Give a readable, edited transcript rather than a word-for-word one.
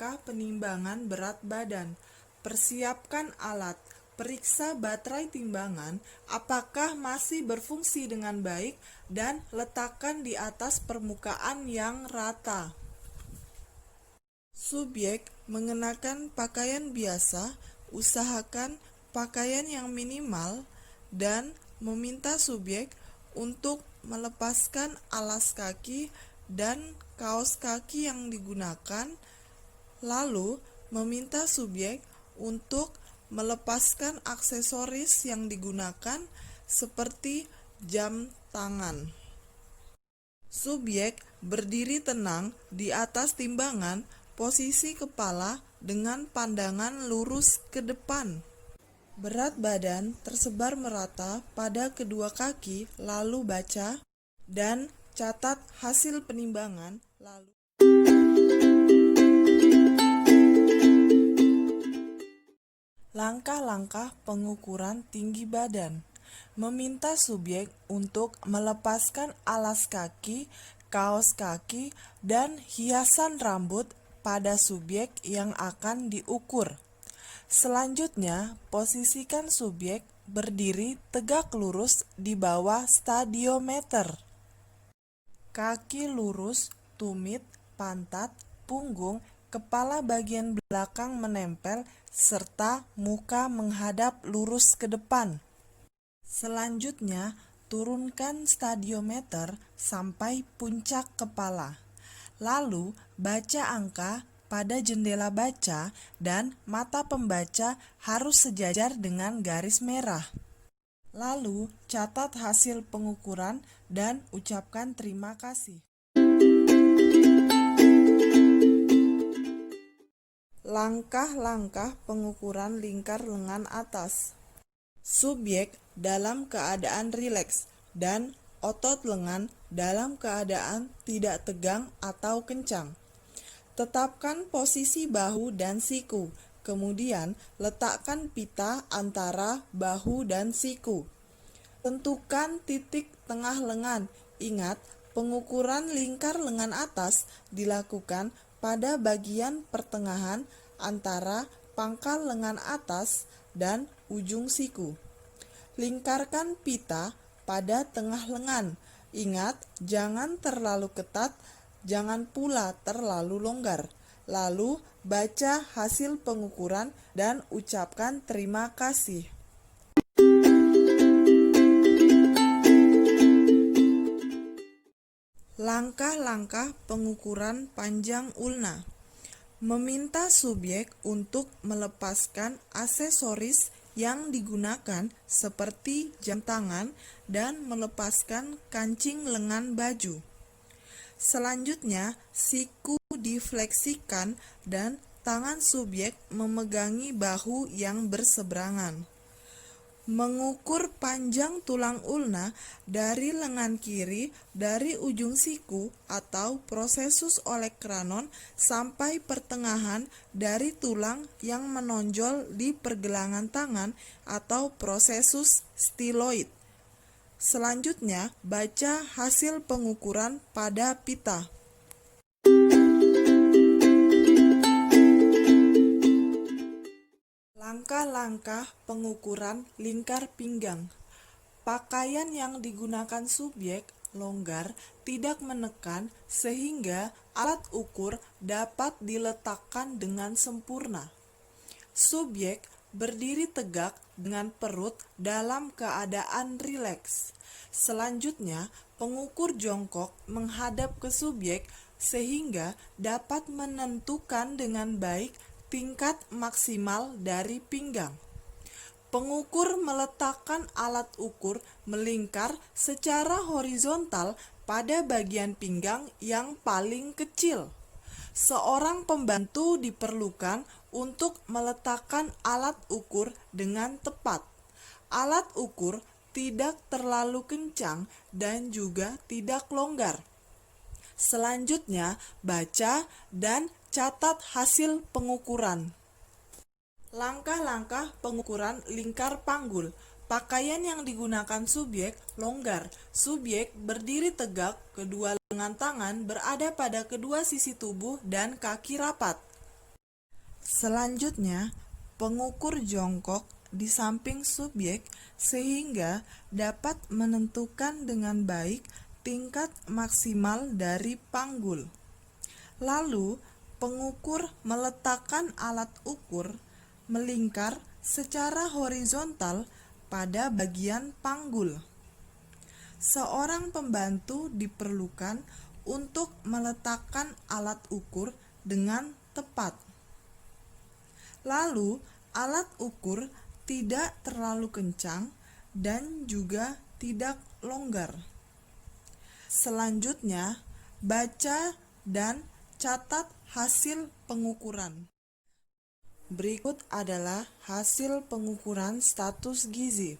langkah penimbangan berat badan. Persiapkan alat. Periksa baterai timbangan apakah masih berfungsi dengan baik dan letakkan di atas permukaan yang rata. Subjek mengenakan pakaian biasa, usahakan pakaian yang minimal, dan meminta subjek untuk melepaskan alas kaki dan kaos kaki yang digunakan, lalu meminta subjek untuk melepaskan aksesoris yang digunakan seperti jam tangan. Subjek berdiri tenang di atas timbangan, posisi kepala dengan pandangan lurus ke depan. Berat badan tersebar merata pada kedua kaki, lalu baca dan catat hasil penimbangan, lalu langkah-langkah pengukuran tinggi badan. Meminta subjek untuk melepaskan alas kaki, kaos kaki, dan hiasan rambut pada subjek yang akan diukur. Selanjutnya, posisikan subjek berdiri tegak lurus di bawah stadiometer. Kaki lurus, tumit, pantat, punggung, kepala bagian belakang menempel, serta muka menghadap lurus ke depan. Selanjutnya, turunkan stadiometer sampai puncak kepala. Lalu, baca angka pada jendela baca dan mata pembaca harus sejajar dengan garis merah. Lalu, catat hasil pengukuran dan ucapkan terima kasih. Langkah-langkah pengukuran lingkar lengan atas. Subjek dalam keadaan rileks dan otot lengan dalam keadaan tidak tegang atau kencang. Tetapkan posisi bahu dan siku, kemudian letakkan pita antara bahu dan siku. Tentukan titik tengah lengan. Ingat, pengukuran lingkar lengan atas dilakukan pada bagian pertengahan antara pangkal lengan atas dan ujung siku. Lingkarkan pita pada tengah lengan. Ingat, jangan terlalu ketat, jangan pula terlalu longgar. Lalu, baca hasil pengukuran dan ucapkan terima kasih. Langkah-langkah pengukuran panjang ulna. Meminta subjek untuk melepaskan aksesoris yang digunakan seperti jam tangan dan melepaskan kancing lengan baju. Selanjutnya, siku difleksikan dan tangan subjek memegangi bahu yang berseberangan. Mengukur panjang tulang ulna dari lengan kiri dari ujung siku atau prosesus olek kranon sampai pertengahan dari tulang yang menonjol di pergelangan tangan atau prosesus stiloid. Selanjutnya, baca hasil pengukuran pada pita. Langkah-langkah pengukuran lingkar pinggang. Pakaian yang digunakan subjek longgar, tidak menekan, sehingga alat ukur dapat diletakkan dengan sempurna. Subjek berdiri tegak dengan perut dalam keadaan rileks. Selanjutnya, pengukur jongkok menghadap ke subjek sehingga dapat menentukan dengan baik tingkat maksimal dari pinggang. Pengukur meletakkan alat ukur melingkar secara horizontal pada bagian pinggang yang paling kecil. Seorang pembantu diperlukan untuk meletakkan alat ukur dengan tepat. Alat ukur tidak terlalu kencang dan juga tidak longgar. Selanjutnya, baca dan catat hasil pengukuran. Langkah-langkah pengukuran lingkar panggul. Pakaian yang digunakan subjek longgar. Subjek berdiri tegak, kedua lengan tangan berada pada kedua sisi tubuh dan kaki rapat. Selanjutnya, pengukur jongkok di samping subjek sehingga dapat menentukan dengan baik tingkat maksimal dari panggul. Lalu, pengukur meletakkan alat ukur melingkar secara horizontal pada bagian panggul. Seorang pembantu diperlukan untuk meletakkan alat ukur dengan tepat. Lalu, alat ukur tidak terlalu kencang dan juga tidak longgar. Selanjutnya, baca dan catat hasil pengukuran. Berikut adalah hasil pengukuran status gizi.